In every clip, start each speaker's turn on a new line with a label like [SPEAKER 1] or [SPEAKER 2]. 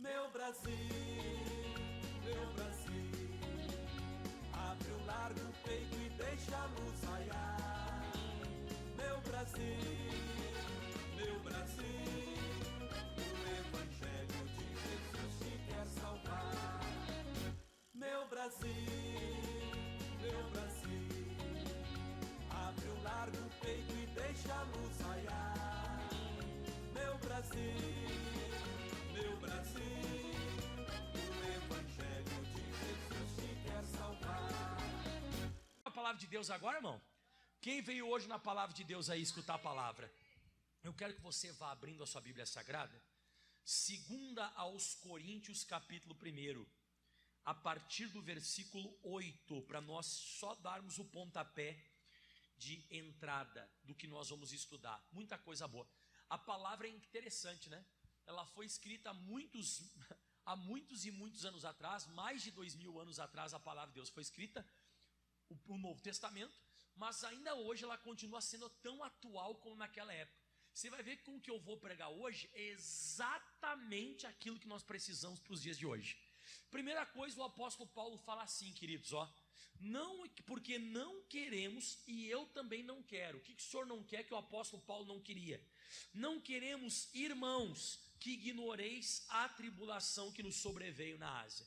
[SPEAKER 1] Meu Brasil, abre o largo o peito e deixa a luz raiar. Meu Brasil, o Evangelho de Jesus te quer salvar. Meu Brasil, abre o largo o peito e deixa a luz raiar. Meu Brasil, o Evangelho de Jesus te quer salvar.
[SPEAKER 2] A palavra de Deus agora, irmão? Quem veio hoje na palavra de Deus aí escutar a palavra? Eu quero que você vá abrindo a sua Bíblia Sagrada, 2 aos Coríntios, capítulo 1, a partir do versículo 8, para nós só darmos o pontapé de entrada do que nós vamos estudar. Muita coisa boa. A palavra é interessante, né? Ela foi escrita há muitos e muitos anos atrás, mais de 2000 anos atrás. A palavra de Deus foi escrita, o Novo Testamento, mas ainda hoje ela continua sendo tão atual como naquela época. Você vai ver que com o que eu vou pregar hoje é exatamente aquilo que nós precisamos para os dias de hoje. Primeira coisa, o apóstolo Paulo fala assim, queridos, não, porque não queremos, e eu também não quero. O que o senhor não quer que o apóstolo Paulo não queria? Não queremos, irmãos, que ignoreis a tribulação que nos sobreveio na Ásia.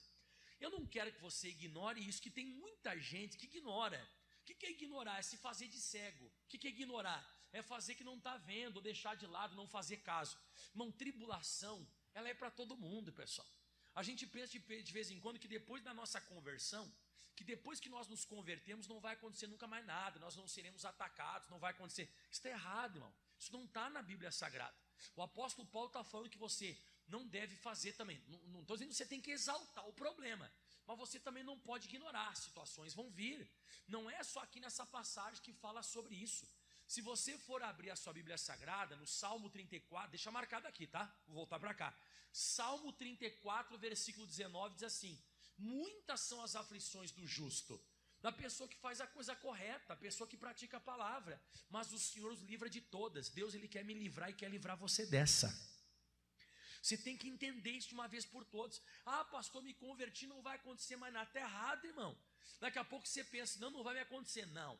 [SPEAKER 2] Eu não quero que você ignore isso, que tem muita gente que ignora. O que é ignorar? É se fazer de cego. O que é ignorar? É fazer que não está vendo, ou deixar de lado, não fazer caso. Irmão, tribulação, ela é para todo mundo, pessoal. A gente pensa de vez em quando que depois da nossa conversão, que depois que nós nos convertemos não vai acontecer nunca mais nada, nós não seremos atacados, não vai acontecer. Isso está errado, irmão. Isso não está na Bíblia Sagrada. O apóstolo Paulo está falando que você não deve fazer também. Não estou dizendo que você tem que exaltar o problema, mas você também não pode ignorar. Situações vão vir. Não é só aqui nessa passagem que fala sobre isso. Se você for abrir a sua Bíblia Sagrada, no Salmo 34, deixa marcado aqui, tá? Vou voltar para cá. Salmo 34, versículo 19, diz assim: muitas são as aflições do justo, da pessoa que faz a coisa correta, a pessoa que pratica a palavra, mas o Senhor os livra de todas. Deus, Ele quer me livrar e quer livrar você dessa. Você tem que entender isso de uma vez por todas. Ah, pastor, me converti, não vai acontecer mais nada. Está errado, irmão. Daqui a pouco você pensa, não vai me acontecer. Não.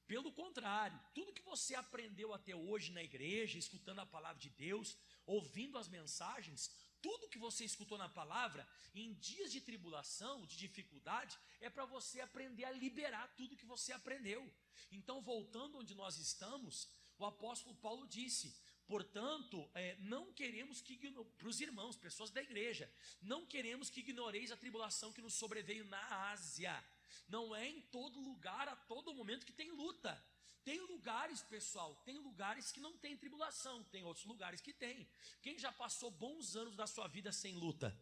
[SPEAKER 2] Pelo contrário, tudo que você aprendeu até hoje na igreja, escutando a palavra de Deus, ouvindo as mensagens, tudo que você escutou na palavra, em dias de tribulação, de dificuldade, é para você aprender a liberar tudo que você aprendeu. Então, voltando onde nós estamos, o apóstolo Paulo disse: portanto, não queremos que, para os irmãos, pessoas da igreja, não queremos que ignoreis a tribulação que nos sobreveio na Ásia. Não é em todo lugar, a todo momento que tem luta. Tem lugares, pessoal, tem lugares que não tem tribulação, tem outros lugares que tem. Quem já passou bons anos da sua vida sem luta?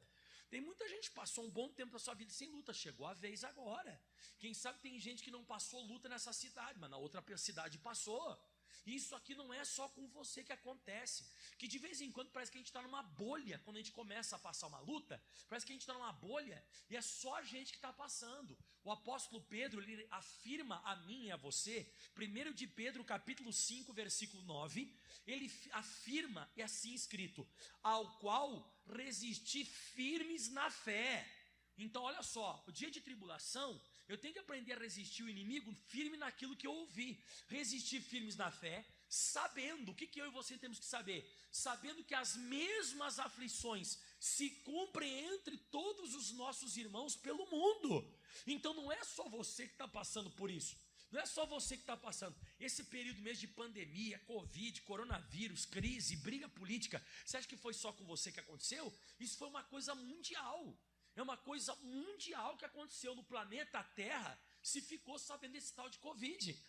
[SPEAKER 2] Tem muita gente que passou um bom tempo da sua vida sem luta, chegou a vez agora. Quem sabe tem gente que não passou luta nessa cidade, mas na outra cidade passou. Isso aqui não é só com você que acontece, que de vez em quando parece que a gente está numa bolha. Quando a gente começa a passar uma luta, parece que a gente está numa bolha e é só a gente que está passando. O apóstolo Pedro, ele afirma a mim e a você, 1 de Pedro capítulo 5 versículo 9, ele afirma, é assim escrito: ao qual resisti firmes na fé. Então olha só, o dia de tribulação, eu tenho que aprender a resistir o inimigo firme naquilo que eu ouvi. Resistir firmes na fé, sabendo, o que eu e você temos que saber? Sabendo que as mesmas aflições se cumprem entre todos os nossos irmãos pelo mundo. Então não é só você que está passando por isso. Não é só você que está passando. Esse período mesmo de pandemia, Covid, coronavírus, crise, briga política, você acha que foi só com você que aconteceu? Isso foi uma coisa mundial. É uma coisa mundial que aconteceu no planeta Terra, se ficou sabendo desse tal de Covid.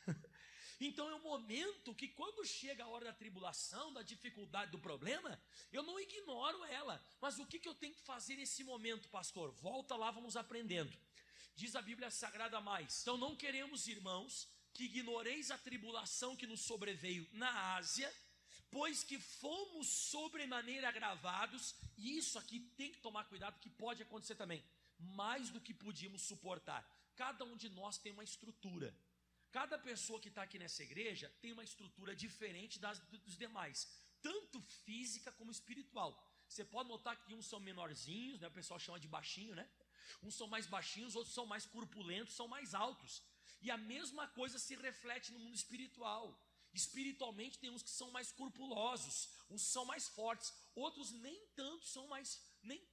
[SPEAKER 2] Então é um momento que quando chega a hora da tribulação, da dificuldade, do problema, eu não ignoro ela. Mas o que eu tenho que fazer nesse momento, pastor? Volta lá, vamos aprendendo. Diz a Bíblia Sagrada mais: então não queremos, irmãos, que ignoreis a tribulação que nos sobreveio na Ásia, pois que fomos sobremaneira agravados. E isso aqui tem que tomar cuidado, que pode acontecer também, mais do que podíamos suportar. Cada um de nós tem uma estrutura. Cada pessoa que está aqui nessa igreja tem uma estrutura diferente dos demais, tanto física como espiritual. você pode notar que uns são menorzinhos, né? O pessoal chama de baixinho, né? Uns são mais baixinhos, outros são mais corpulentos, são mais altos. E a mesma coisa se reflete no mundo espiritual. Espiritualmente tem uns que são mais corpulosos, uns são mais fortes, outros nem tanto são mais,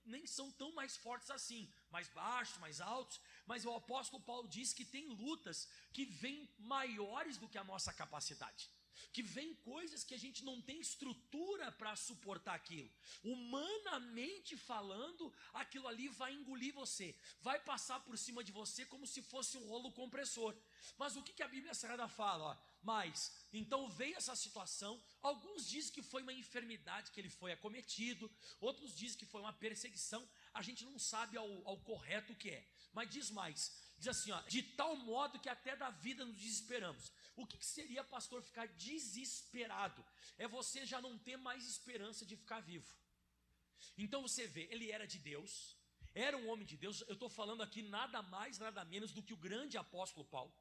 [SPEAKER 2] nem são tão mais fortes assim, mais baixos, mais altos. Mas o apóstolo Paulo diz que tem lutas que vêm maiores do que a nossa capacidade, que vem coisas que a gente não tem estrutura para suportar aquilo. Humanamente falando, aquilo ali vai engolir você, vai passar por cima de você como se fosse um rolo compressor. Mas o que a Bíblia Sagrada fala? Mas, então veio essa situação, alguns dizem que foi uma enfermidade que ele foi acometido, outros dizem que foi uma perseguição, a gente não sabe ao correto o que é. Mas diz mais, diz assim, de tal modo que até da vida nos desesperamos. O que seria, pastor, ficar desesperado? É você já não ter mais esperança de ficar vivo. Então você vê, ele era de Deus, era um homem de Deus. Eu estou falando aqui nada mais, nada menos do que o grande apóstolo Paulo.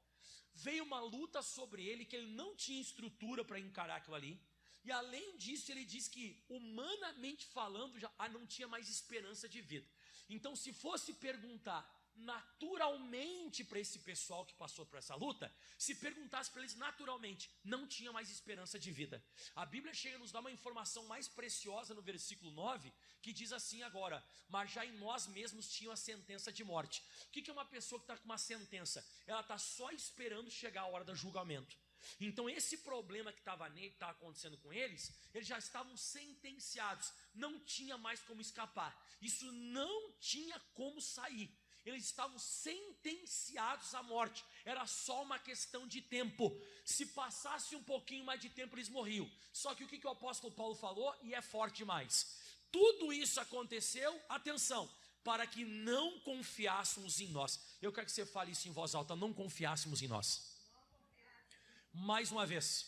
[SPEAKER 2] Veio uma luta sobre ele que ele não tinha estrutura para encarar aquilo ali. E além disso, ele diz que, humanamente falando, já não tinha mais esperança de vida. Então, se fosse perguntar naturalmente para esse pessoal que passou por essa luta, se perguntasse para eles naturalmente, não tinha mais esperança de vida. A Bíblia chega a nos dar uma informação mais preciosa no versículo 9, que diz assim agora: mas já em nós mesmos tinha a sentença de morte. O que é uma pessoa que está com uma sentença? Ela está só esperando chegar a hora do julgamento. Então esse problema que estava acontecendo com eles já estavam sentenciados, não tinha mais como escapar, isso não tinha como sair. Eles estavam sentenciados à morte, era só uma questão de tempo. Se passasse um pouquinho mais de tempo, eles morriam. Só que o que o apóstolo Paulo falou, e é forte demais: tudo isso aconteceu, atenção, para que não confiássemos em nós. Eu quero que você fale isso em voz alta: não confiássemos em nós. Mais uma vez,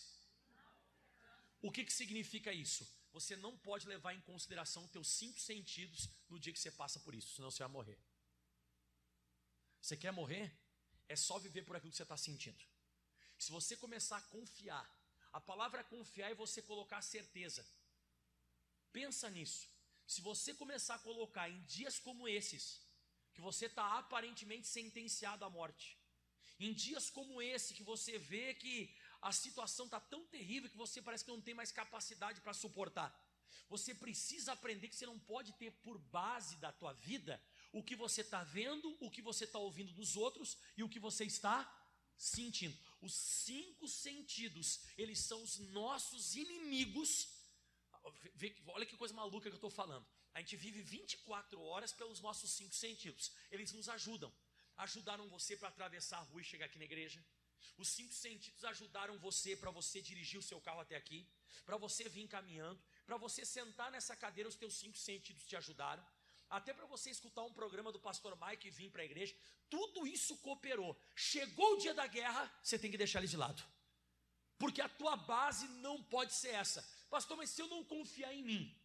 [SPEAKER 2] o que significa isso? Você não pode levar em consideração os teus 5 sentidos no dia que você passa por isso, senão você vai morrer. Você quer morrer? É só viver por aquilo que você está sentindo. Se você começar a confiar, a palavra confiar é você colocar certeza. Pensa nisso. Se você começar a colocar em dias como esses, que você está aparentemente sentenciado à morte, em dias como esse, que você vê que a situação está tão terrível que você parece que não tem mais capacidade para suportar, você precisa aprender que você não pode ter por base da tua vida o que você está vendo, o que você está ouvindo dos outros e o que você está sentindo. Os 5 sentidos, eles são os nossos inimigos. Olha que coisa maluca que eu estou falando. A gente vive 24 horas pelos nossos 5 sentidos. Eles nos ajudam. Ajudaram você para atravessar a rua e chegar aqui na igreja. Os 5 sentidos ajudaram você para você dirigir o seu carro até aqui, para você vir caminhando, para você sentar nessa cadeira. Os teus 5 sentidos te ajudaram. Até para você escutar um programa do pastor Mike e vir para a igreja. Tudo isso cooperou. Chegou o dia da guerra, você tem que deixar ele de lado, porque a tua base não pode ser essa. Pastor, mas se eu não confiar em mim,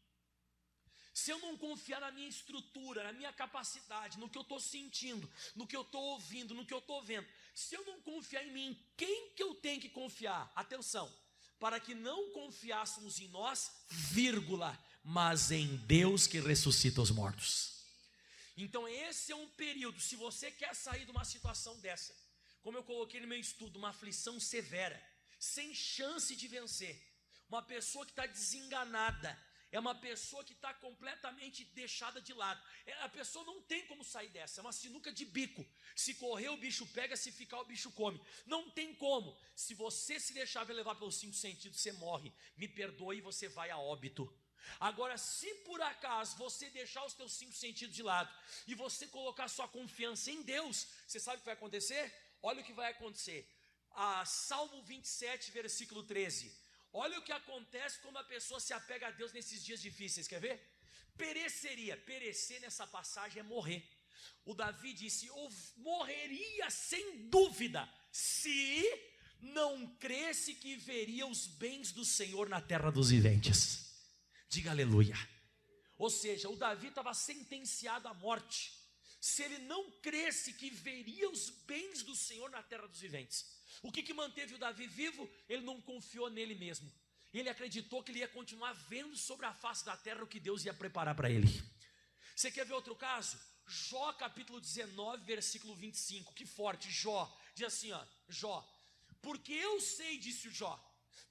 [SPEAKER 2] se eu não confiar na minha estrutura, na minha capacidade, no que eu estou sentindo, no que eu estou ouvindo, no que eu estou vendo, se eu não confiar em mim, quem que eu tenho que confiar? Atenção, para que não confiássemos em nós, mas em Deus que ressuscita os mortos. Então esse é um período, se você quer sair de uma situação dessa, como eu coloquei no meu estudo, uma aflição severa, sem chance de vencer, uma pessoa que está desenganada, é uma pessoa que está completamente deixada de lado. A pessoa não tem como sair dessa, é uma sinuca de bico. Se correr o bicho pega, se ficar o bicho come. Não tem como. Se você se deixar levar pelos 5 sentidos, você morre. Me perdoe, você vai a óbito. Agora, se por acaso você deixar os teus 5 sentidos de lado e você colocar sua confiança em Deus, você sabe o que vai acontecer? Olha o que vai acontecer. Salmo 27, versículo 13. Olha o que acontece quando a pessoa se apega a Deus nesses dias difíceis, quer ver? Perecer nessa passagem é morrer. O Davi disse: eu morreria sem dúvida, se não cresse que veria os bens do Senhor na terra dos viventes. Diga aleluia. Ou seja, o Davi estava sentenciado à morte, se ele não cresse que veria os bens do Senhor na terra dos viventes. O que manteve o Davi vivo? Ele não confiou nele mesmo. Ele acreditou que ele ia continuar vendo sobre a face da terra o que Deus ia preparar para ele. Você quer ver outro caso? Jó capítulo 19, versículo 25, que forte. Jó, diz assim, ó, Jó, porque eu sei, disse o Jó,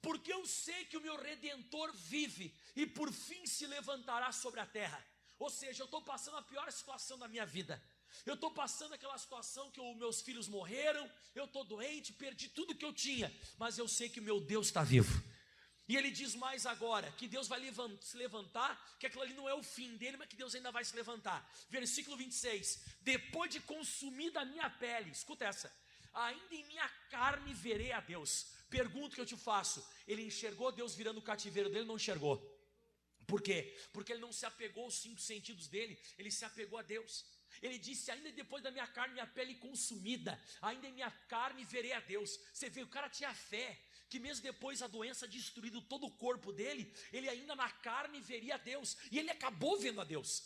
[SPEAKER 2] porque eu sei que o meu Redentor vive e por fim se levantará sobre a terra. Ou seja, eu estou passando a pior situação da minha vida. Eu estou passando aquela situação que os meus filhos morreram, eu estou doente, perdi tudo que eu tinha, mas eu sei que o meu Deus está vivo. E ele diz mais agora, que Deus vai se levantar, que aquilo ali não é o fim dele, mas que Deus ainda vai se levantar. Versículo 26, depois de consumida a minha pele, escuta essa, ainda em minha carne verei a Deus. Pergunta que eu te faço, ele enxergou Deus virando o cativeiro dele? Não enxergou. Por quê? Porque ele não se apegou aos 5 sentidos dele, ele se apegou a Deus. Ele disse, ainda depois da minha carne, minha pele consumida, ainda em minha carne verei a Deus. Você vê, o cara tinha fé, que mesmo depois a doença destruindo todo o corpo dele, ele ainda na carne veria a Deus, e ele acabou vendo a Deus.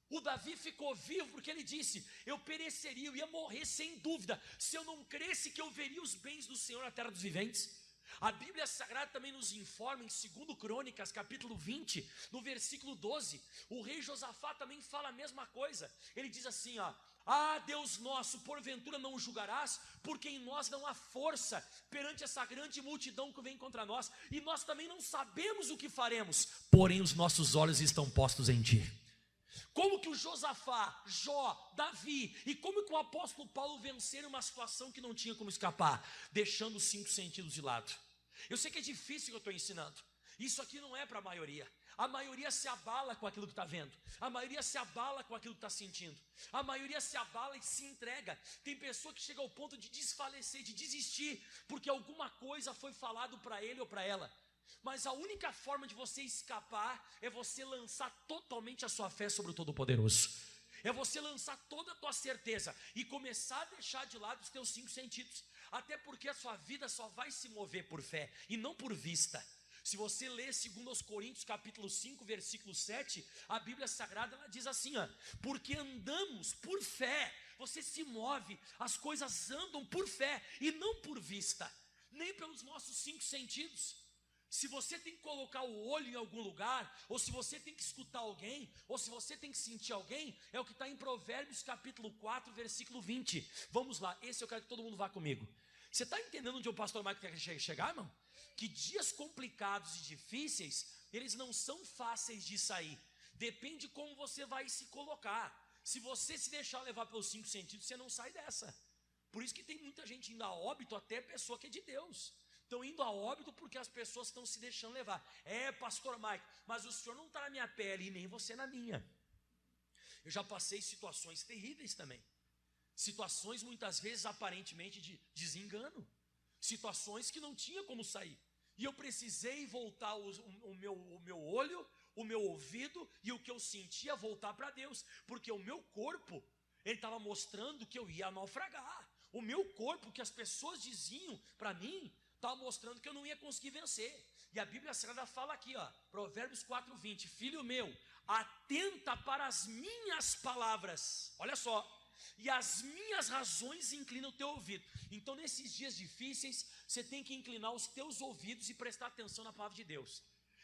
[SPEAKER 2] O Davi ficou vivo porque ele disse, eu pereceria, eu ia morrer sem dúvida, se eu não cresce que eu veria os bens do Senhor na terra dos viventes. A Bíblia Sagrada também nos informa em 2 Crônicas, capítulo 20, no versículo 12, o rei Josafá também fala a mesma coisa. Ele diz assim, ó, ah, Deus nosso, porventura não julgarás, porque em nós não há força perante essa grande multidão que vem contra nós, e nós também não sabemos o que faremos, porém os nossos olhos estão postos em ti. Como que o Josafá, Jó, Davi e como que o apóstolo Paulo venceram uma situação que não tinha como escapar? Deixando os 5 sentidos de lado. Eu sei que é difícil o que eu estou ensinando. Isso aqui não é para a maioria. A maioria se abala com aquilo que está vendo. A maioria se abala com aquilo que está sentindo. A maioria se abala e se entrega. Tem pessoa que chega ao ponto de desfalecer, de desistir, porque alguma coisa foi falado para ele ou para ela. Mas a única forma de você escapar é você lançar totalmente a sua fé sobre o Todo-Poderoso. É você lançar toda a tua certeza e começar a deixar de lado os teus 5 sentidos. Até porque a sua vida só vai se mover por fé e não por vista. Se você ler 2 Coríntios capítulo 5, versículo 7, a Bíblia Sagrada ela diz assim, ó, porque andamos por fé, você se move, as coisas andam por fé e não por vista, nem pelos nossos 5 sentidos. Se você tem que colocar o olho em algum lugar, ou se você tem que escutar alguém, ou se você tem que sentir alguém, é o que está em Provérbios capítulo 4, versículo 20. Vamos lá, esse eu quero que todo mundo vá comigo. Você está entendendo onde o pastor Michael quer chegar, irmão? Que dias complicados e difíceis, eles não são fáceis de sair. Depende de como você vai se colocar. Se você se deixar levar pelos 5 sentidos, você não sai dessa. Por isso que tem muita gente indo a óbito, até pessoa que é de Deus. Estão indo a óbito porque as pessoas estão se deixando levar. É, pastor Mike, mas o senhor não está na minha pele e nem você na minha. Eu já passei situações terríveis também. Situações muitas vezes aparentemente de desengano. Situações que não tinha como sair. E eu precisei voltar o meu olho, o meu ouvido e o que eu sentia voltar para Deus. Porque o meu corpo, ele estava mostrando que eu ia naufragar. O meu corpo, que as pessoas diziam para mim, estava mostrando que eu não ia conseguir vencer. E a Bíblia Sagrada fala aqui, ó, Provérbios 4:20, filho meu, atenta para as minhas palavras, olha só, e as minhas razões inclina o teu ouvido. Então nesses dias difíceis, você tem que inclinar os teus ouvidos e prestar atenção na palavra de Deus.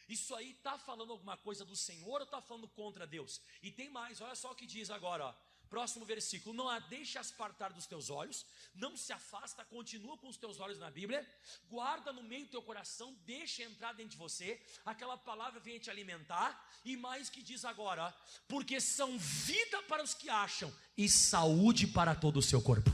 [SPEAKER 2] Isso aí está falando alguma coisa do Senhor ou está falando contra Deus? E tem mais, olha só o que diz agora, ó. Próximo versículo, não a deixa apartar dos teus olhos, não se afasta, continua com os teus olhos na Bíblia, guarda no meio do teu coração, deixa entrar dentro de você, aquela palavra vem te alimentar, e mais que diz agora, ó, porque são vida para os que acham, e saúde para todo o seu corpo.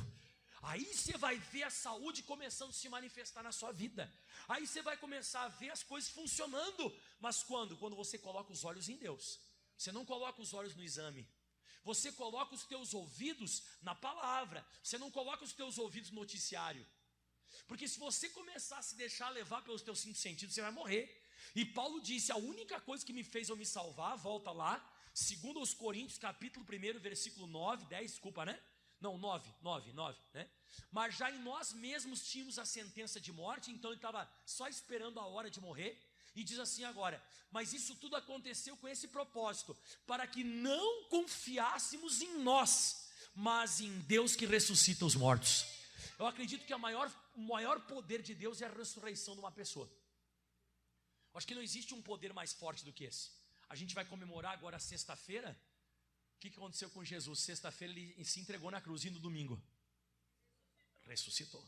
[SPEAKER 2] Aí você vai ver a saúde começando a se manifestar na sua vida, aí você vai começar a ver as coisas funcionando, mas quando? Quando você coloca os olhos em Deus, você não coloca os olhos no exame, você coloca os teus ouvidos na palavra, você não coloca os teus ouvidos no noticiário, porque se você começar a se deixar levar pelos teus 5 sentidos, você vai morrer. E Paulo disse, a única coisa que me fez eu me salvar, volta lá, 2 Coríntios capítulo 1, versículo 9, 10, desculpa, né? Não, 9, né? Mas já em nós mesmos tínhamos a sentença de morte, então ele estava só esperando a hora de morrer. E diz assim agora, mas isso tudo aconteceu com esse propósito, para que não confiássemos em nós, mas em Deus que ressuscita os mortos. Eu acredito que o maior poder de Deus é a ressurreição de uma pessoa. Acho que não existe um poder mais forte do que esse. A gente vai comemorar agora sexta-feira. O que aconteceu com Jesus? Sexta-feira ele se entregou na cruz e no domingo ressuscitou.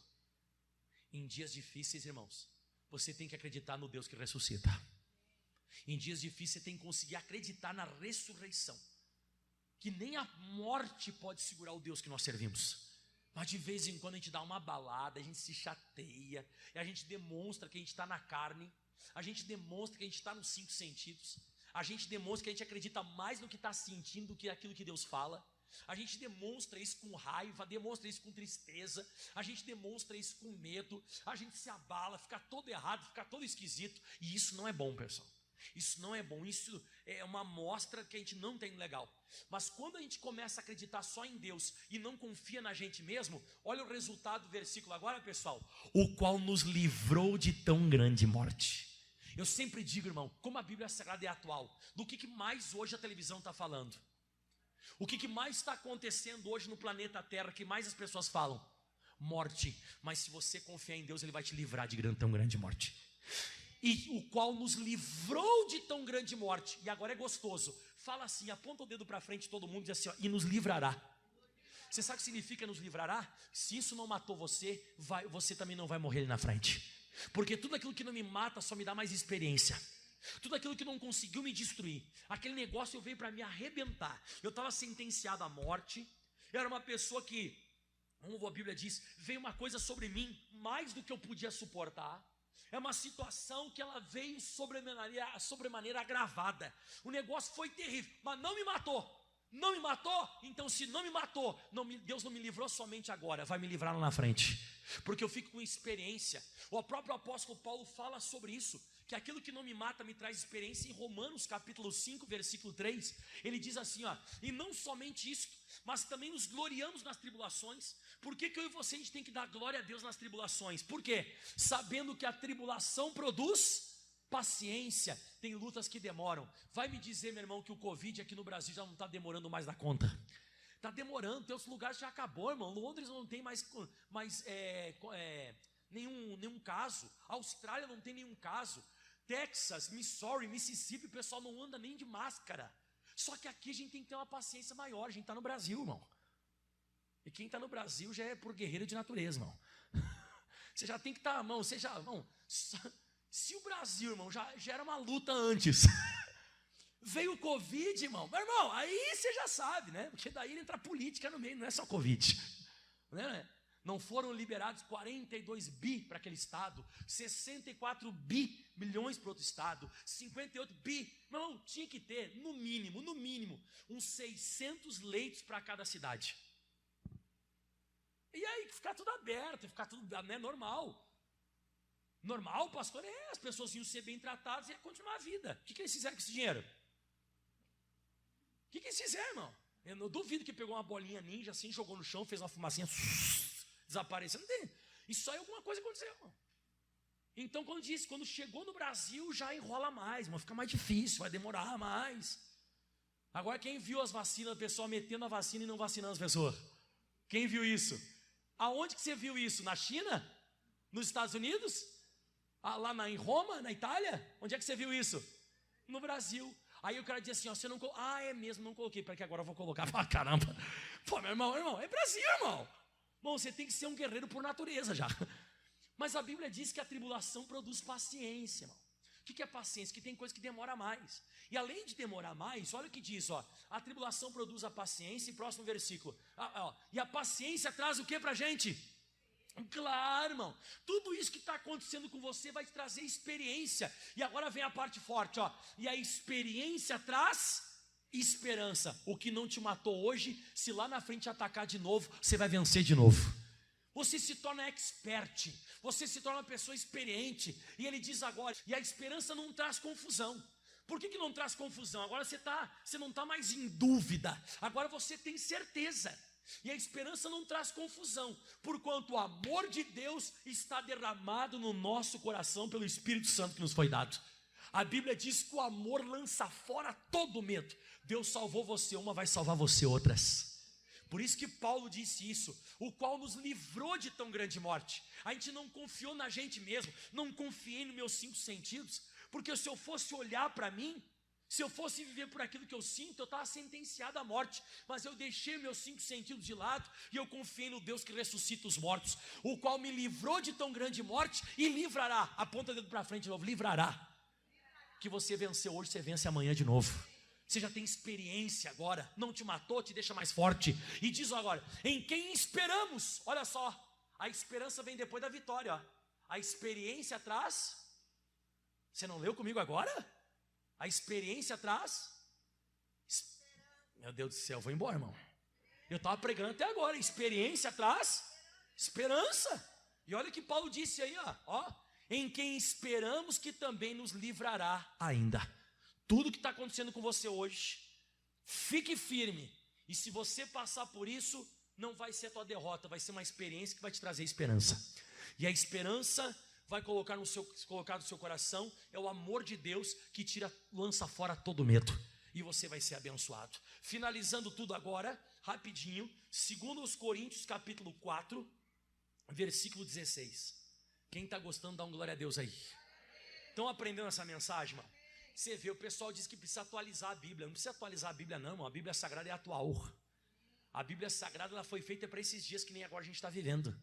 [SPEAKER 2] Em dias difíceis, irmãos, você tem que acreditar no Deus que ressuscita. Em dias difíceis você tem que conseguir acreditar na ressurreição. Que nem a morte pode segurar o Deus que nós servimos. Mas de vez em quando a gente dá uma balada, a gente se chateia, e a gente demonstra que a gente está na carne, a gente demonstra que a gente está nos 5 sentidos, a gente demonstra que a gente acredita mais no que está sentindo do que aquilo que Deus fala. A gente demonstra isso com raiva, demonstra isso com tristeza, a gente demonstra isso com medo, a gente se abala, fica todo errado, fica todo esquisito, e isso não é bom, pessoal. Isso não é bom, isso é uma amostra que a gente não tem legal. Mas quando a gente começa a acreditar só em Deus e não confia na gente mesmo, olha o resultado do versículo agora, pessoal. O qual nos livrou de tão grande morte. Eu sempre digo, irmão, como a Bíblia Sagrada é atual, do que mais hoje a televisão está falando? O que mais está acontecendo hoje no planeta Terra, que mais as pessoas falam? Morte. Mas se você confiar em Deus, Ele vai te livrar de tão grande morte. E o qual nos livrou de tão grande morte. E agora é gostoso. Fala assim, aponta o dedo para frente todo mundo e diz assim, ó, e nos livrará. Você sabe o que significa nos livrará? Se isso não matou você, você também não vai morrer ali na frente. Porque tudo aquilo que não me mata só me dá mais experiência. Tudo aquilo que não conseguiu me destruir, aquele negócio veio para me arrebentar. Eu estava sentenciado à morte. Eu era uma pessoa que, como a Bíblia diz, veio uma coisa sobre mim mais do que eu podia suportar. É uma situação que ela veio sobremaneira agravada. O negócio foi terrível, mas não me matou. Não me matou? Então se não me matou, Deus não me livrou somente agora, vai me livrar lá na frente. Porque eu fico com experiência. O próprio apóstolo Paulo fala sobre isso, que aquilo que não me mata me traz experiência. Em Romanos capítulo 5, versículo 3, ele diz assim, ó, e não somente isso, mas também nos gloriamos nas tribulações. Por que eu e você a gente tem que dar glória a Deus nas tribulações? Por quê? Sabendo que a tribulação produz paciência. Tem lutas que demoram. Vai me dizer, meu irmão, que o Covid aqui no Brasil já não está demorando mais da conta. Está demorando, tem outros lugares que já acabou, irmão. Londres não tem mais nenhum caso. Austrália não tem nenhum caso. Texas, Missouri, Mississippi, o pessoal não anda nem de máscara. Só que aqui a gente tem que ter uma paciência maior. A gente está no Brasil, irmão. E quem está no Brasil já é por guerreiro de natureza, irmão. Você já tem que estar, irmão, se o Brasil, irmão, já era uma luta antes. Veio o Covid, irmão. Meu irmão, aí você já sabe, né? Porque daí entra política no meio, não é só Covid. Né? Não foram liberados 42 bi para aquele estado, 64 bilhões para outro estado, 58 bi. Não, tinha que ter, no mínimo, uns 600 leitos para cada cidade. E aí, ficar tudo aberto, ficar tudo, né, normal. Normal, pastor, as pessoas iam ser bem tratadas e ia continuar a vida. O que eles fizeram com esse dinheiro? O que eles fizeram, irmão? Eu não duvido que pegou uma bolinha ninja assim, jogou no chão, fez uma fumacinha, desapareceu. Não tem. Isso aí alguma coisa aconteceu, irmão. Então, quando chegou no Brasil, já enrola mais, irmão, fica mais difícil, vai demorar mais. Agora, quem viu as vacinas, o pessoal metendo a vacina e não vacinando as pessoas? Quem viu isso? Aonde que você viu isso? Na China? Nos Estados Unidos? Lá em Roma, na Itália? Onde é que você viu isso? No Brasil. Aí o cara diz assim, ó, você não colocou. Ah, é mesmo, não coloquei, para que agora eu vou colocar. Ah, caramba. Pô, meu irmão, é Brasil, irmão. Bom, você tem que ser um guerreiro por natureza já. Mas a Bíblia diz que a tribulação produz paciência, irmão. O que é paciência? Que tem coisa que demora mais. E além de demorar mais, olha o que diz, ó. A tribulação produz a paciência, e próximo versículo. E a paciência traz o que pra gente? Claro, irmão. Tudo isso que está acontecendo com você vai te trazer experiência. E agora vem a parte forte, ó. E a experiência traz esperança. O que não te matou hoje, se lá na frente atacar de novo, você vai vencer de novo. Você se torna expert, você se torna uma pessoa experiente. E ele diz agora, e a esperança não traz confusão. Por que não traz confusão? Agora você não está mais em dúvida. Agora você tem certeza. E a esperança não traz confusão, porquanto o amor de Deus está derramado no nosso coração pelo Espírito Santo que nos foi dado. A Bíblia diz que o amor lança fora todo medo. Deus salvou você, uma vai salvar você outras. Por isso que Paulo disse isso, o qual nos livrou de tão grande morte. A gente não confiou na gente mesmo, não confiei nos meus 5 sentidos. Porque se eu fosse olhar para mim, se eu fosse viver por aquilo que eu sinto, eu estava sentenciado à morte. Mas eu deixei meus 5 sentidos de lado e eu confiei no Deus que ressuscita os mortos, o qual me livrou de tão grande morte e livrará. Aponta o dedo para frente de novo, livrará. Que você venceu hoje, você vence amanhã de novo. Você já tem experiência agora, não te matou, te deixa mais forte. E diz agora, em quem esperamos? Olha só, a esperança vem depois da vitória, ó. A experiência traz. Você não leu comigo agora? A experiência traz. Meu Deus do céu, vou embora, irmão. Eu estava pregando até agora. Experiência traz esperança. E olha o que Paulo disse aí, ó. Em quem esperamos que também nos livrará ainda. Tudo que está acontecendo com você hoje, fique firme. E se você passar por isso, não vai ser a tua derrota, vai ser uma experiência que vai te trazer esperança. E a esperança vai colocar no seu coração é o amor de Deus que lança fora todo medo. E você vai ser abençoado. Finalizando tudo agora, rapidinho, 2 Coríntios capítulo 4, versículo 16. Quem está gostando, dá um glória a Deus aí. Estão aprendendo essa mensagem, irmão? Você vê, o pessoal diz que precisa atualizar a Bíblia. Não precisa atualizar a Bíblia não, irmão. A Bíblia Sagrada é atual. A Bíblia Sagrada ela foi feita para esses dias que nem agora a gente está vivendo.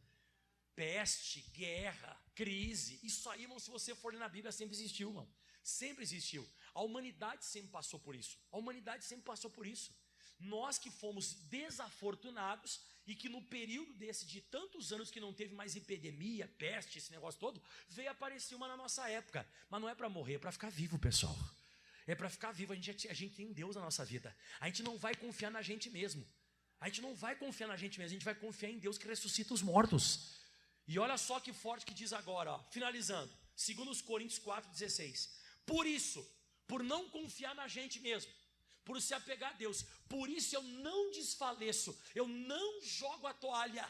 [SPEAKER 2] Peste, guerra, crise. Isso aí, irmão, se você for ler na Bíblia, sempre existiu, irmão. Sempre existiu. A humanidade sempre passou por isso. A humanidade sempre passou por isso. Nós que fomos desafortunados e que no período desse de tantos anos que não teve mais epidemia, peste, esse negócio todo, veio aparecer uma na nossa época. Mas não é para morrer, é para ficar vivo, pessoal. É para ficar vivo. A gente tem Deus na nossa vida. A gente não vai confiar na gente mesmo. A gente não vai confiar na gente mesmo. A gente vai confiar em Deus que ressuscita os mortos. E olha só que forte que diz agora, ó, finalizando, 2 Coríntios 4,16. Por isso, por não confiar na gente mesmo, por se apegar a Deus, por isso eu não desfaleço, eu não jogo a toalha,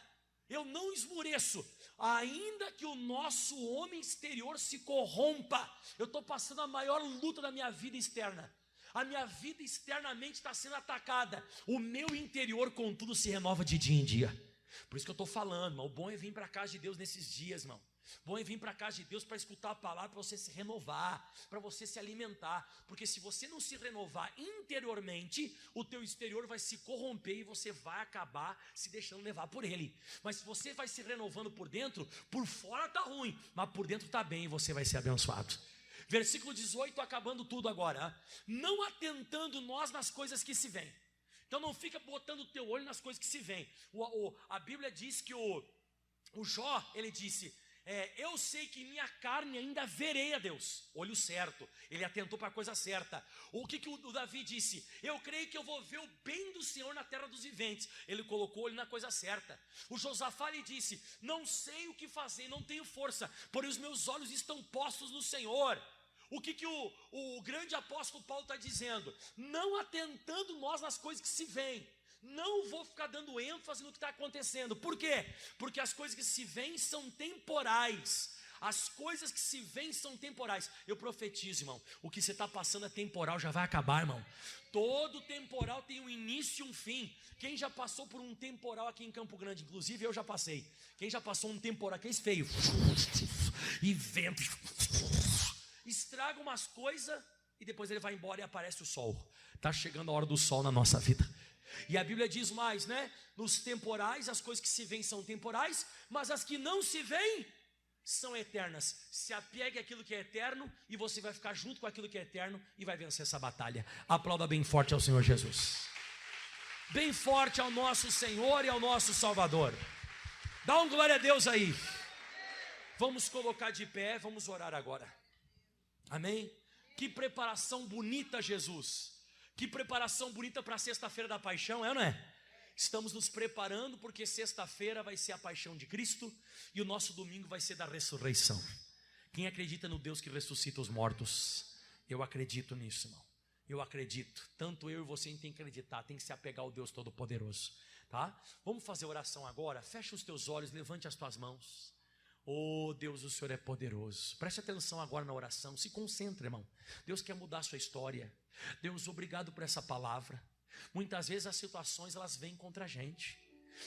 [SPEAKER 2] eu não esmoreço, ainda que o nosso homem exterior se corrompa. Eu estou passando a maior luta da minha vida externa. A minha vida externamente está sendo atacada. O meu interior, contudo, se renova de dia em dia. Por isso que eu estou falando, irmão, o bom é vir para a casa de Deus nesses dias, irmão. Bom é vir para a casa de Deus para escutar a palavra, para você se renovar, para você se alimentar. Porque se você não se renovar interiormente, o teu exterior vai se corromper e você vai acabar se deixando levar por ele. Mas se você vai se renovando por dentro, por fora está ruim, mas por dentro está bem e você vai ser abençoado. Versículo 18, acabando tudo agora. Não atentando nós nas coisas que se veem. Então não fica botando o teu olho nas coisas que se veem. A Bíblia diz que o Jó, ele disse, eu sei que minha carne ainda verei a Deus. Olho certo, ele atentou para a coisa certa. O que o Davi disse? Eu creio que eu vou ver o bem do Senhor na terra dos viventes. Ele colocou ele na coisa certa. O Josafá lhe disse, não sei o que fazer, não tenho força, porém os meus olhos estão postos no Senhor. O que o grande apóstolo Paulo está dizendo? Não atentando nós nas coisas que se veem. Não vou ficar dando ênfase no que está acontecendo. Por quê? Porque as coisas que se veem são temporais. As coisas que se veem são temporais. Eu profetizo, irmão, o que você está passando é temporal, já vai acabar, irmão. Todo temporal tem um início e um fim. Quem já passou por um temporal aqui em Campo Grande? Inclusive eu já passei. Quem já passou um temporal, aquele feio, e vento, estraga umas coisas e depois ele vai embora e aparece o sol. Está chegando a hora do sol na nossa vida. E a Bíblia diz mais, né? Nos temporais, as coisas que se veem são temporais, mas as que não se veem são eternas. Se apegue àquilo que é eterno e você vai ficar junto com aquilo que é eterno e vai vencer essa batalha. Aplauda bem forte ao Senhor Jesus. Bem forte ao nosso Senhor e ao nosso Salvador. Dá um glória a Deus aí. Vamos colocar de pé, vamos orar agora. Amém? Que preparação bonita, Jesus. Que preparação bonita para a sexta-feira da paixão, é ou não é? Estamos nos preparando porque sexta-feira vai ser a paixão de Cristo e o nosso domingo vai ser da ressurreição. Quem acredita no Deus que ressuscita os mortos? Eu acredito nisso, irmão. Eu acredito. Tanto eu e você tem que acreditar, tem que se apegar ao Deus Todo-Poderoso. Tá? Vamos fazer oração agora? Fecha os teus olhos, levante as tuas mãos. Oh Deus, o Senhor é poderoso. Preste atenção agora na oração. Se concentre, irmão. Deus quer mudar a sua história. Deus, obrigado por essa palavra. Muitas vezes as situações elas vêm contra a gente.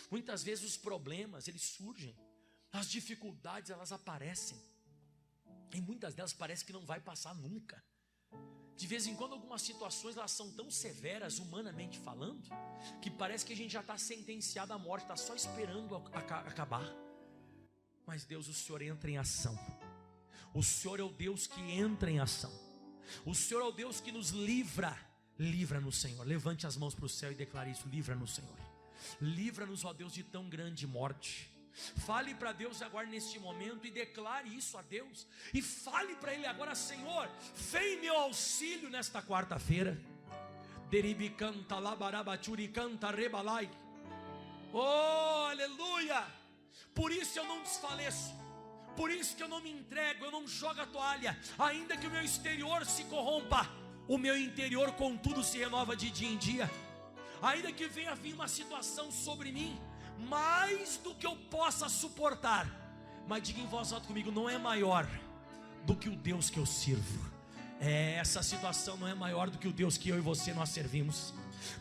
[SPEAKER 2] Muitas vezes os problemas eles surgem. As dificuldades elas aparecem. E muitas delas parece que não vai passar nunca. De vez em quando algumas situações elas são tão severas, humanamente falando, que parece que a gente já está sentenciado à morte, está só esperando acabar. Mas Deus, o Senhor entra em ação. O Senhor é o Deus que entra em ação. O Senhor é o Deus que nos livra. Livra-nos, Senhor. Levante as mãos para o céu e declare isso. Livra-nos, Senhor. Livra-nos, ó Deus, de tão grande morte. Fale para Deus agora neste momento e declare isso a Deus. E fale para Ele agora: Senhor, vem meu auxílio nesta quarta-feira. Deribi canta labarabachuri canta rebalai. Oh, aleluia! Por isso eu não desfaleço. Por isso que eu não me entrego, eu não jogo a toalha. Ainda que o meu exterior se corrompa, o meu interior contudo se renova de dia em dia. Ainda que venha a vir uma situação sobre mim mais do que eu possa suportar, mas diga em voz alta comigo: não é maior do que o Deus que eu sirvo. Essa situação não é maior do que o Deus que eu e você nós servimos.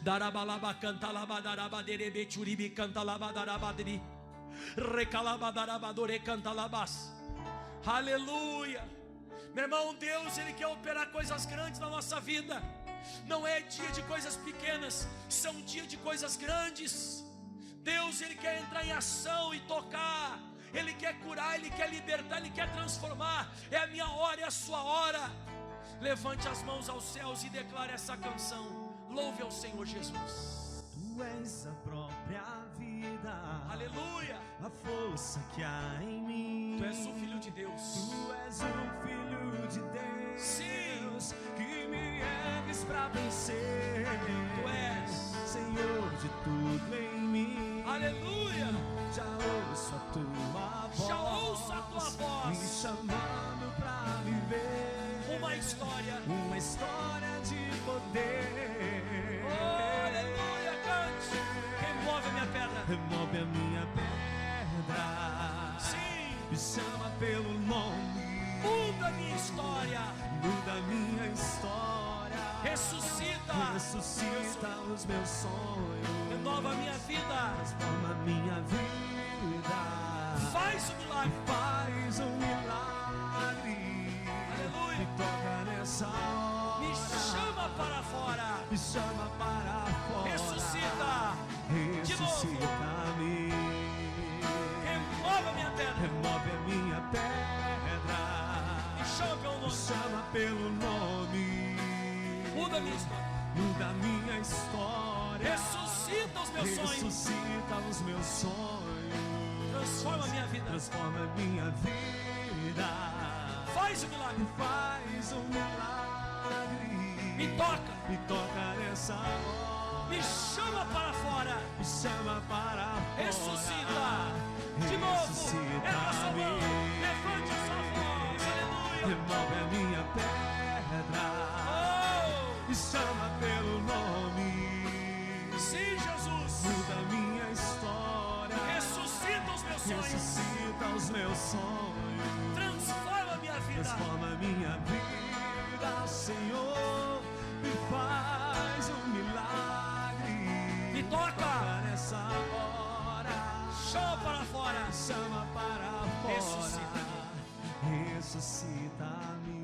[SPEAKER 2] Darabalaba canta labadarabaderebe churibi canta labadarabaderi recalabadarabadore canta labas. Aleluia. Meu irmão, Deus, Ele quer operar coisas grandes na nossa vida. Não é dia de coisas pequenas, são dia de coisas grandes. Deus, Ele quer entrar em ação e tocar. Ele quer curar, Ele quer libertar, Ele quer transformar. É a minha hora, é a sua hora. Levante as mãos aos céus e declare essa canção. Louve ao Senhor Jesus.
[SPEAKER 1] Tu és a própria vida,
[SPEAKER 2] Aleluia.
[SPEAKER 1] a força que há em mim.
[SPEAKER 2] Tu és o Filho de Deus.
[SPEAKER 1] Tu és o Filho de Deus.
[SPEAKER 2] Sim.
[SPEAKER 1] Que me ergues pra vencer.
[SPEAKER 2] Tu és
[SPEAKER 1] Senhor de tudo em mim.
[SPEAKER 2] Aleluia.
[SPEAKER 1] Já ouço a tua voz.
[SPEAKER 2] Já ouço a tua voz.
[SPEAKER 1] Me chamando pra viver
[SPEAKER 2] Uma história
[SPEAKER 1] de poder.
[SPEAKER 2] Oh, aleluia, cante. Remove a minha pedra.
[SPEAKER 1] Remove a minha pedra.
[SPEAKER 2] Sim.
[SPEAKER 1] Me chama pelo nome.
[SPEAKER 2] Muda a minha história.
[SPEAKER 1] Muda a minha história.
[SPEAKER 2] Ressuscita
[SPEAKER 1] os meus sonhos.
[SPEAKER 2] Renova a minha vida.
[SPEAKER 1] Transforma a minha vida.
[SPEAKER 2] Faz o milagre.
[SPEAKER 1] Faz um milagre.
[SPEAKER 2] Aleluia.
[SPEAKER 1] Me toca nessa hora.
[SPEAKER 2] Me chama para fora.
[SPEAKER 1] Me chama para fora.
[SPEAKER 2] Ressuscita.
[SPEAKER 1] Ressuscita-me.
[SPEAKER 2] Remove a minha pedra.
[SPEAKER 1] Remove a minha pedra.
[SPEAKER 2] Me chama pelo nome.
[SPEAKER 1] Me chama pelo nome.
[SPEAKER 2] Muda a minha história.
[SPEAKER 1] Muda a minha história.
[SPEAKER 2] Ressuscita os meus sonhos.
[SPEAKER 1] Ressuscita os meus sonhos.
[SPEAKER 2] Transforma a minha vida.
[SPEAKER 1] Transforma a minha vida.
[SPEAKER 2] Faz o milagre.
[SPEAKER 1] Faz um milagre.
[SPEAKER 2] Me toca.
[SPEAKER 1] Me toca nessa hora.
[SPEAKER 2] Me chama para fora.
[SPEAKER 1] Me chama para fora.
[SPEAKER 2] Ressuscita. De novo. Erga a sua mão. Levante a sua voz. Aleluia.
[SPEAKER 1] Remove a minha pedra.
[SPEAKER 2] Oh.
[SPEAKER 1] Me chama pelo nome.
[SPEAKER 2] Sim, Jesus.
[SPEAKER 1] Muda a minha história.
[SPEAKER 2] Ressuscita os meus sonhos.
[SPEAKER 1] Ressuscita os meus sonhos.
[SPEAKER 2] Transforma a minha vida.
[SPEAKER 1] Transforma a minha vida, Senhor. Me faz um milagre.
[SPEAKER 2] Me toca.
[SPEAKER 1] Nessa hora.
[SPEAKER 2] Chama para fora.
[SPEAKER 1] Chama para fora.
[SPEAKER 2] Ressuscita-me.
[SPEAKER 1] Ressuscita-me.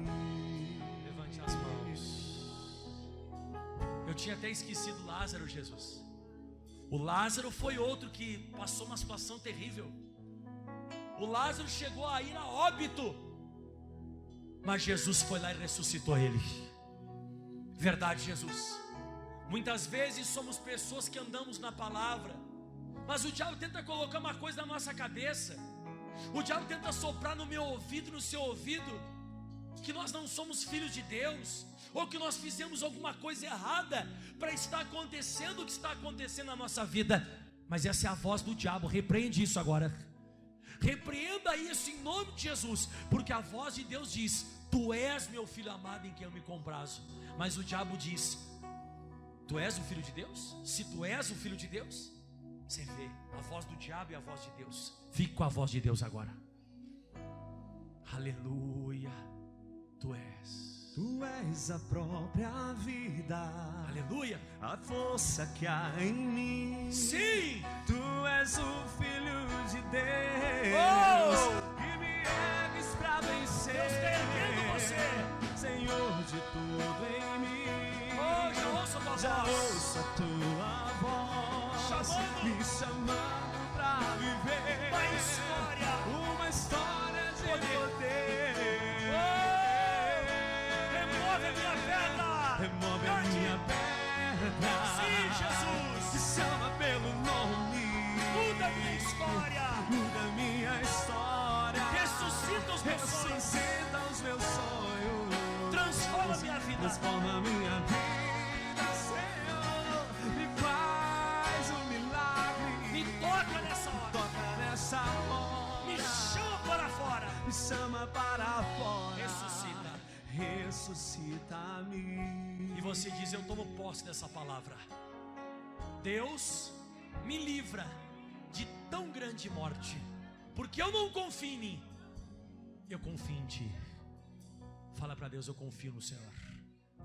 [SPEAKER 2] Levante as mãos. Eu tinha até esquecido Lázaro, Jesus. O Lázaro foi outro que passou uma situação terrível. O Lázaro chegou a ir a óbito, mas Jesus foi lá e ressuscitou ele. Verdade, Jesus. Muitas vezes somos pessoas que andamos na palavra, mas o diabo tenta colocar uma coisa na nossa cabeça. O diabo tenta soprar no meu ouvido, no seu ouvido, que nós não somos filhos de Deus, ou que nós fizemos alguma coisa errada para estar acontecendo o que está acontecendo na nossa vida. Mas essa é a voz do diabo. Repreende isso agora. Repreenda isso em nome de Jesus, porque a voz de Deus diz: tu és meu filho amado em quem eu me comprazo. Mas o diabo diz: tu és o filho de Deus? Se tu és o filho de Deus, você vê a voz do diabo e a voz de Deus. Fique com a voz de Deus agora. Aleluia. Tu és.
[SPEAKER 1] Tu és a própria vida.
[SPEAKER 2] Aleluia.
[SPEAKER 1] A força que há em mim.
[SPEAKER 2] Sim.
[SPEAKER 1] Tu és o Filho de Deus.
[SPEAKER 2] Oh.
[SPEAKER 1] Que me ergues pra vencer.
[SPEAKER 2] Deus quer
[SPEAKER 1] me chamando pra viver uma história de poder.
[SPEAKER 2] Remove a minha pedra.
[SPEAKER 1] Remove a minha pedra.
[SPEAKER 2] Sim, Jesus.
[SPEAKER 1] Me chama pelo nome.
[SPEAKER 2] Muda a minha história.
[SPEAKER 1] Muda a minha história.
[SPEAKER 2] Ressuscita os meus sonhos.
[SPEAKER 1] Ressuscita os meus sonhos.
[SPEAKER 2] Transforma a minha vida.
[SPEAKER 1] Transforma a minha vida, Senhor. Me faz um milagre.
[SPEAKER 2] Me toca nessa hora.
[SPEAKER 1] Toca nessa hora.
[SPEAKER 2] Me chama para fora.
[SPEAKER 1] Me chama para fora.
[SPEAKER 2] Ressuscita.
[SPEAKER 1] Ressuscita-me.
[SPEAKER 2] E você diz: eu tomo posse dessa palavra. Deus, me livra de tão grande morte, porque eu não confio em mim, eu confio em Ti. Fala para Deus: eu confio no Senhor.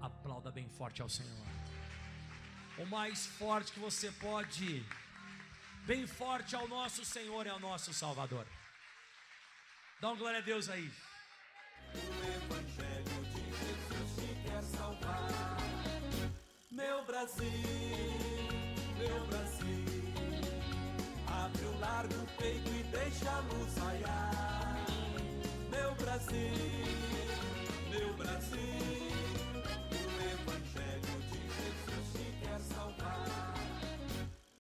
[SPEAKER 2] Aplauda bem forte ao Senhor. O mais forte que você pode. Bem forte ao nosso Senhor e ao nosso Salvador. Dá uma glória a Deus aí.
[SPEAKER 1] O Evangelho de Jesus te quer salvar. Meu Brasil, meu Brasil. Abre o largo peito e deixa a luz raiar. Meu Brasil.